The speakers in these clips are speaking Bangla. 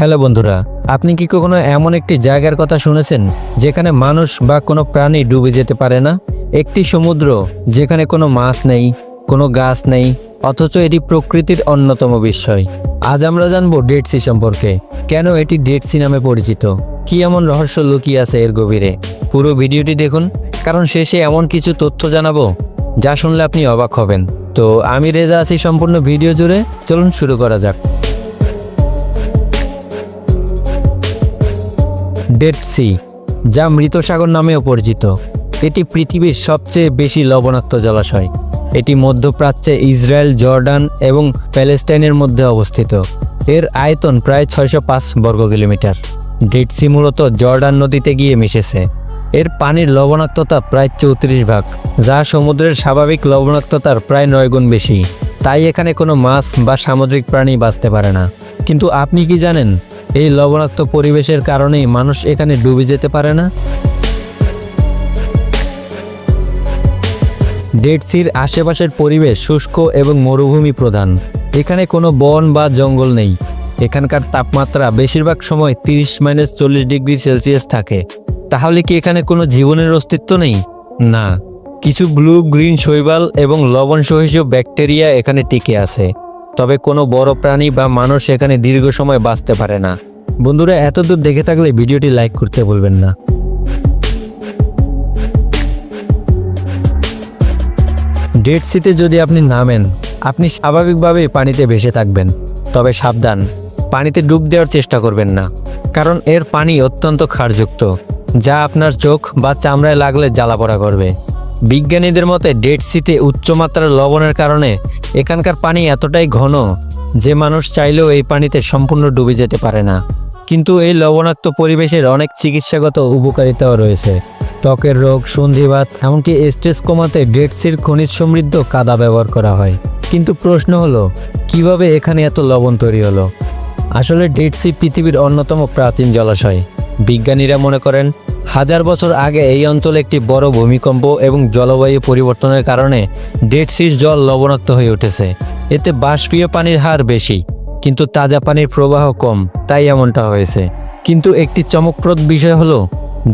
হ্যালো বন্ধুরা, আপনি কি কখনো এমন একটি জায়গার কথা শুনেছেন যেখানে মানুষ বা কোনো প্রাণী ডুবে যেতে পারে না? একটি সমুদ্র যেখানে কোনো মাছ নেই, কোনো গাছ নেই, অথচ এটি প্রকৃতির অন্যতম বিস্ময়। আজ আমরা জানবো ডেড সি সম্পর্কে। কেন এটি ডেড সি নামে পরিচিত, কি এমন রহস্য লুকিয়ে আছে এর গভীরে। পুরো ভিডিওটি দেখুন, কারণ শেষে এমন কিছু তথ্য জানাবো যা শুনলে আপনি অবাক হবেন। তো আমি রেজা আছি সম্পূর্ণ ভিডিও জুড়ে, চলুন শুরু করা যাক। ডেড সি, যা মৃত সাগর নামেও পরিচিত, এটি পৃথিবীর সবচেয়ে বেশি লবণাক্ত জলাশয়। এটি মধ্যপ্রাচ্যে ইসরায়েল, জর্ডান এবং প্যালেস্টাইনের মধ্যে অবস্থিত। এর আয়তন প্রায় 605 বর্গ কিলোমিটার। ডেড সি মূলত জর্ডান নদীতে গিয়ে মিশেছে। এর পানির লবণাক্ততা প্রায় 34 ভাগ, যা সমুদ্রের স্বাভাবিক লবণাক্ততার প্রায় 9 গুণ বেশি। তাই এখানে কোনো মাছ বা সামুদ্রিক প্রাণী বাঁচতে পারে না। কিন্তু আপনি কি জানেন, এই লবণাক্ত পরিবেশের কারণেই মানুষ এখানে ডুবে যেতে পারে না? ডেড সির আশেপাশের পরিবেশ শুষ্ক এবং মরুভূমি প্রধান। এখানে কোনো বন বা জঙ্গল নেই। এখানকার তাপমাত্রা বেশিরভাগ সময় 30-40 ডিগ্রি সেলসিয়াস থাকে। তাহলে কি এখানে কোনো জীবনের অস্তিত্ব নেই? না, কিছু ব্লু গ্রিন শৈবাল এবং লবণ সহিষ্ণু ব্যাকটেরিয়া এখানে টিকে আছে। তবে কোনো বড় প্রাণী বা মানুষ এখানে দীর্ঘ সময় বাঁচতে পারে না। বন্ধুরা, এতদূর দেখে থাকলে ভিডিওটি লাইক করতে ভুলবেন না। ডেড সিতে যদি আপনি নামেন, আপনি স্বাভাবিকভাবেই পানিতে ভেসে থাকবেন। তবে সাবধান, পানিতে ডুব দেওয়ার চেষ্টা করবেন না, কারণ এর পানি অত্যন্ত ক্ষারযুক্ত, যা আপনার চোখ বা চামড়ায় লাগলে জ্বালাপোড়া করবে। বিজ্ঞানীদের মতে ডেড সিতে উচ্চমাত্রার লবণের কারণে এখানকার পানি এতটাই ঘন যে মানুষ চাইলেও এই পানিতে সম্পূর্ণ ডুবে যেতে পারে না। কিন্তু এই লবণাক্ত পরিবেশের অনেক চিকিৎসাগত উপকারিতাও রয়েছে। ত্বকের রোগ, সন্ধিবাত, এমনকি স্ট্রেস কমাতে ডেড সির খনিজ সমৃদ্ধ কাদা ব্যবহার করা হয়। কিন্তু প্রশ্ন হলো, কিভাবে এখানে এত লবণ তৈরি হলো? আসলে ডেড সি পৃথিবীর অন্যতম প্রাচীন জলাশয়। বিজ্ঞানীরা মনে করেন 1000 বছর আগে এই অঞ্চলে একটি বড় ভূমিকম্প এবং জলবায়ু পরিবর্তনের কারণে ডেড সির জল লবণাক্ত হয়ে উঠেছে। এতে বাষ্পীয় পানির হার বেশি, কিন্তু তাজা পানির প্রবাহ কম, তাই এমনটা হয়েছে। কিন্তু একটি চমকপ্রদ বিষয় হলো,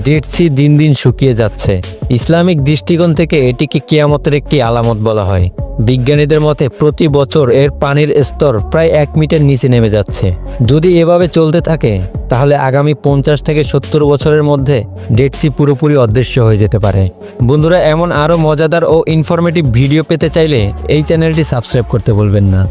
ডেড সি দিন দিন শুকিয়ে যাচ্ছে। ইসলামিক দৃষ্টিকোণ থেকে এটিকে কিয়ামতের একটি আলামত বলা হয়। বিজ্ঞানীদের মতে প্রতি বছর এর পানির স্তর প্রায় 1 মিটার নিচে নেমে যাচ্ছে। যদি এভাবে চলতে থাকে, তাহলে আগামী 50 থেকে 70 বছরের মধ্যে ডেড সি পুরোপুরি অদৃশ্য হয়ে যেতে পারে। বন্ধুরা, এমন আরও মজাদার ও ইনফরমেটিভ ভিডিও পেতে চাইলে এই চ্যানেলটি সাবস্ক্রাইব করতে ভুলবেন না।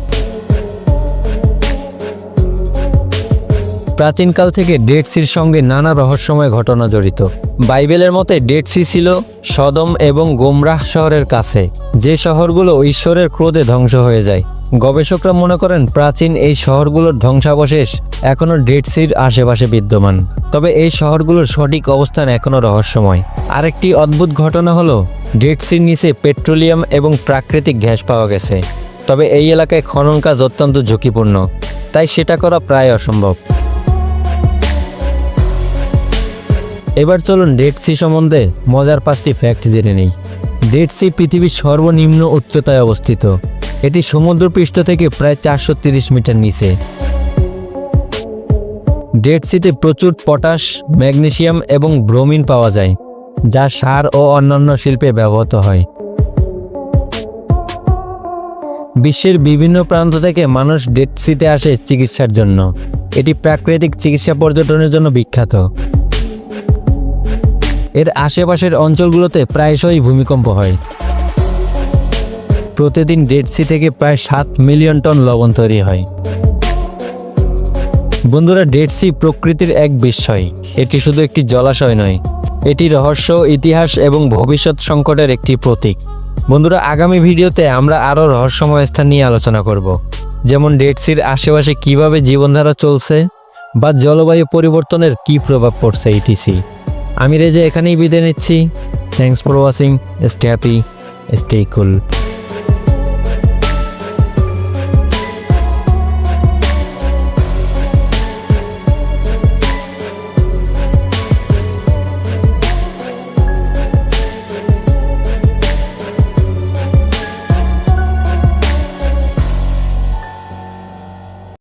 প্রাচীনকাল থেকে ডেড সির সঙ্গে নানা রহস্যময় ঘটনা জড়িত। বাইবেলের মতে ডেড সি ছিল সদম এবং গোমরাহ শহরের কাছে, যে শহরগুলো ঈশ্বরের ক্রোধে ধ্বংস হয়ে যায়। গবেষকরা মনে করেন প্রাচীন এই শহরগুলোর ধ্বংসাবশেষ এখনও ডেড সির আশেপাশে বিদ্যমান। তবে এই শহরগুলোর সঠিক অবস্থান এখনও রহস্যময়। আরেকটি অদ্ভুত ঘটনা হলো, ডেড সির নিচে পেট্রোলিয়াম এবং প্রাকৃতিক গ্যাস পাওয়া গেছে। তবে এই এলাকায় খনন কাজ অত্যন্ত ঝুঁকিপূর্ণ, তাই সেটা করা প্রায় অসম্ভব। এবার চলুন ডেড সি সম্বন্ধে মজার 5টি ফ্যাক্ট জেনে নেই। ডেড সি পৃথিবীর সর্বনিম্ন উচ্চতায় অবস্থিত। এটি সমুদ্রপৃষ্ঠ থেকে প্রায় 430 মিটার নিচে। ডেড সিতে প্রচুর পটাশ, ম্যাগনেসিয়াম এবং ব্রোমিন পাওয়া যায়, যা সার ও অন্যান্য শিল্পে ব্যবহৃত হয়। বিশ্বের বিভিন্ন প্রান্ত থেকে মানুষ ডেড সিতে আসে চিকিৎসার জন্য। এটি প্রাকৃতিক চিকিৎসা পর্যটনের জন্য বিখ্যাত। এর আশেপাশের অঞ্চলগুলোতে প্রায়শই ভূমিকম্প হয়। প্রতিদিন ডেড সি থেকে প্রায় 7 মিলিয়ন টন লবণ তৈরি হয়। বন্ধুরা, ডেড সি প্রকৃতির এক বিস্ময়। এটি শুধু একটি জলাশয় নয়, এটি রহস্য, ইতিহাস এবং ভবিষ্যৎ সংকটের একটি প্রতীক। বন্ধুরা, আগামী ভিডিওতে আমরা আরও রহস্যময় স্থান নিয়ে আলোচনা করব, যেমন ডেড সির আশেপাশে কিভাবে জীবনধারা চলছে বা জলবায়ু পরিবর্তনের কী প্রভাব পড়ছে ইটিসি। আমি রেজা এখানেই বিদায় নিচ্ছি। Thanks for watching. Stay happy, stay cool.